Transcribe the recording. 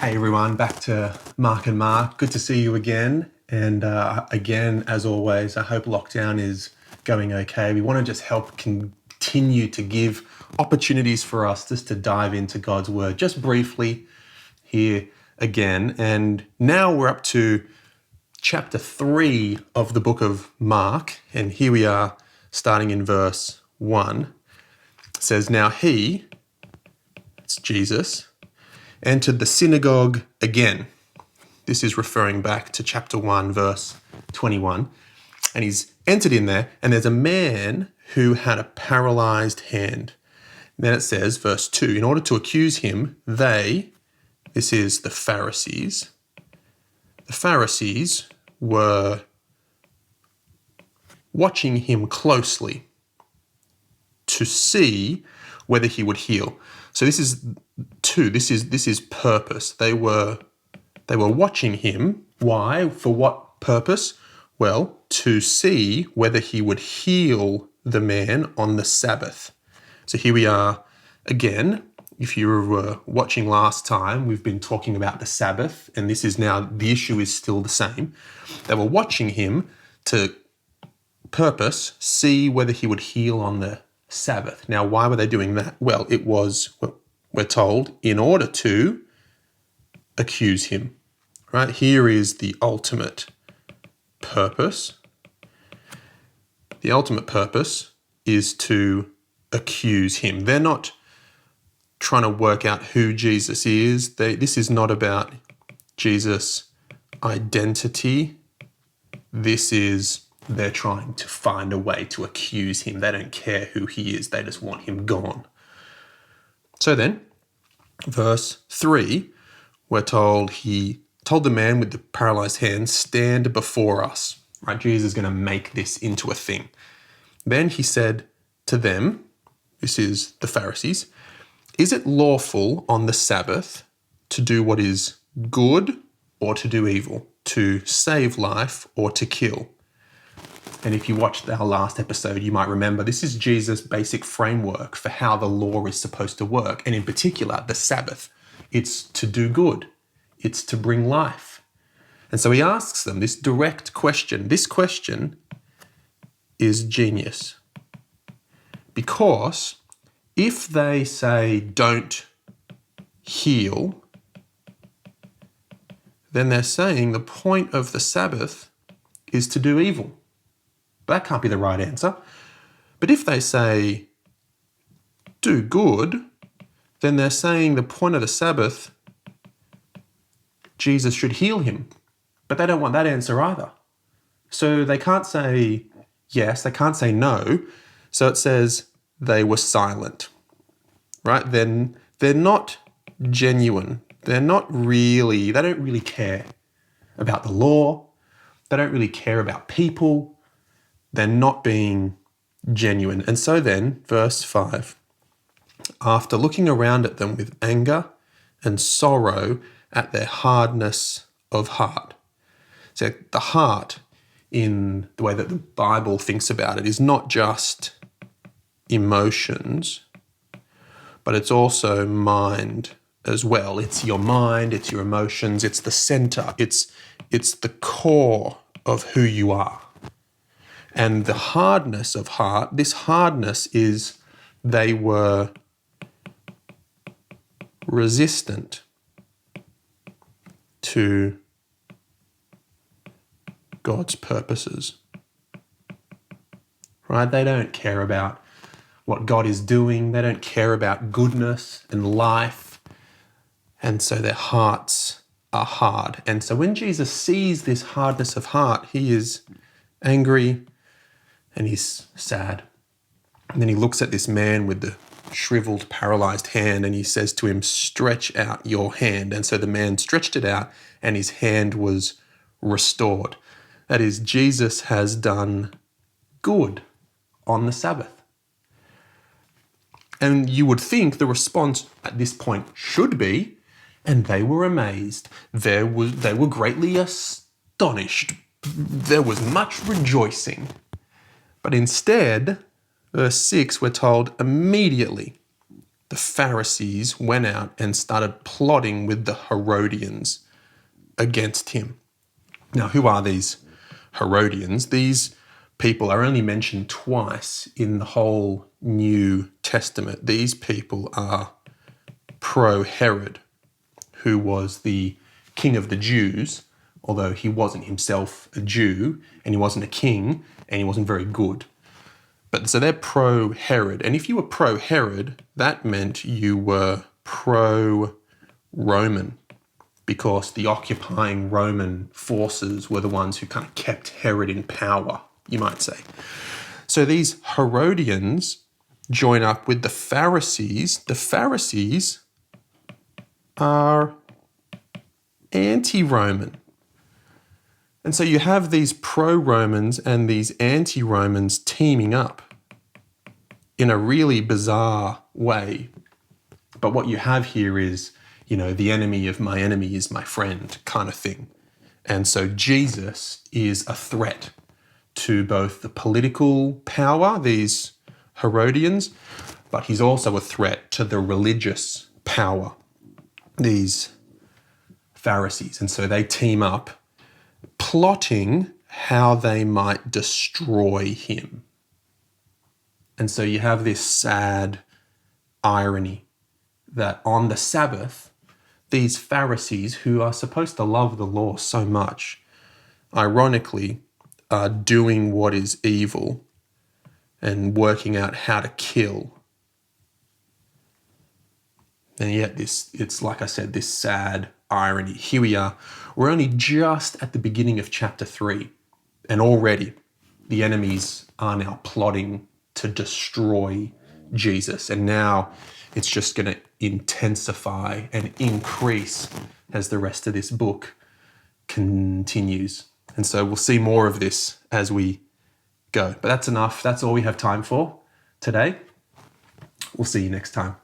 Hey everyone, back to Mark and Mark. Good to see you again. And again, as always, I hope lockdown is going okay. We want to just help continue to give opportunities for us just to dive into God's Word just briefly here again. And now we're up to chapter 3 of the book of Mark. And here we are starting in verse 1. It says, "Now he," it's Jesus, "entered the synagogue again." This is referring back to chapter 1, verse 21. And he's entered in there, and there's a man who had a paralyzed hand. Then it says, verse 2, in order to accuse him, this is the Pharisees were watching him closely to see whether he would heal. So this is purpose. They were watching him. Why? For what purpose? Well, to see whether he would heal the man on the Sabbath. So here we are again. If you were watching last time, we've been talking about the Sabbath, and this is now, the issue is still the same. They were watching him to purpose, see whether he would heal on the Sabbath. Now, why were they doing that? Well, it was, we're told, in order to accuse him. Right? Here is the ultimate purpose. The ultimate purpose is to accuse him. They're not trying to work out who Jesus is. This is not about Jesus' identity. They're trying to find a way to accuse him. They don't care who he is. They just want him gone. So then, verse 3, we're told he told the man with the paralyzed hand, "Stand before us." Right? Jesus is going to make this into a thing. Then he said to them, this is the Pharisees, "Is it lawful on the Sabbath to do what is good or to do evil, to save life or to kill?" And if you watched our last episode, you might remember this is Jesus' basic framework for how the law is supposed to work. And in particular, the Sabbath. It's to do good. It's to bring life. And so he asks them this direct question. This question is genius. Because if they say don't heal, then they're saying the point of the Sabbath is to do evil. That can't be the right answer. But if they say do good, then they're saying the point of the Sabbath, Jesus should heal him. But they don't want that answer either. So they can't say yes, they can't say no. So it says they were silent. Right? Then they're not genuine. They don't really care about the law. They don't really care about people. They're not being genuine. And so then, verse 5, after looking around at them with anger and sorrow at their hardness of heart. So the heart, in the way that the Bible thinks about it, is not just emotions, but it's also mind as well. It's your mind, it's your emotions, it's the center, it's the core of who you are. And the hardness of heart, this hardness is they were resistant to God's purposes. Right? They don't care about what God is doing. They don't care about goodness and life. And so their hearts are hard. And so when Jesus sees this hardness of heart, he is angry and he's sad. And then he looks at this man with the shriveled, paralyzed hand, and he says to him, "Stretch out your hand." And so the man stretched it out, and his hand was restored. That is, Jesus has done good on the Sabbath. And you would think the response at this point should be, and they were amazed. They were greatly astonished. There was much rejoicing. But instead, verse 6, we're told immediately the Pharisees went out and started plotting with the Herodians against him. Now, who are these Herodians? These people are only mentioned twice in the whole New Testament. These people are pro-Herod, who was the king of the Jews, although he wasn't himself a Jew, and he wasn't a king, and he wasn't very good. But so they're pro-Herod. And if you were pro-Herod, that meant you were pro-Roman, because the occupying Roman forces were the ones who kind of kept Herod in power, you might say. So these Herodians join up with the Pharisees. The Pharisees are anti-Roman. And so you have these pro-Romans and these anti-Romans teaming up in a really bizarre way. But what you have here is, the enemy of my enemy is my friend kind of thing. And so Jesus is a threat to both the political power, these Herodians, but he's also a threat to the religious power, these Pharisees. And so they team up, plotting how they might destroy him. And so you have this sad irony that on the Sabbath, these Pharisees, who are supposed to love the law so much, ironically, are doing what is evil and working out how to kill. And yet it's like I said, this sad irony. Here we are. We're only just at the beginning of chapter 3, and already the enemies are now plotting to destroy Jesus. And now it's just going to intensify and increase as the rest of this book continues. And so we'll see more of this as we go. But that's enough. That's all we have time for today. We'll see you next time.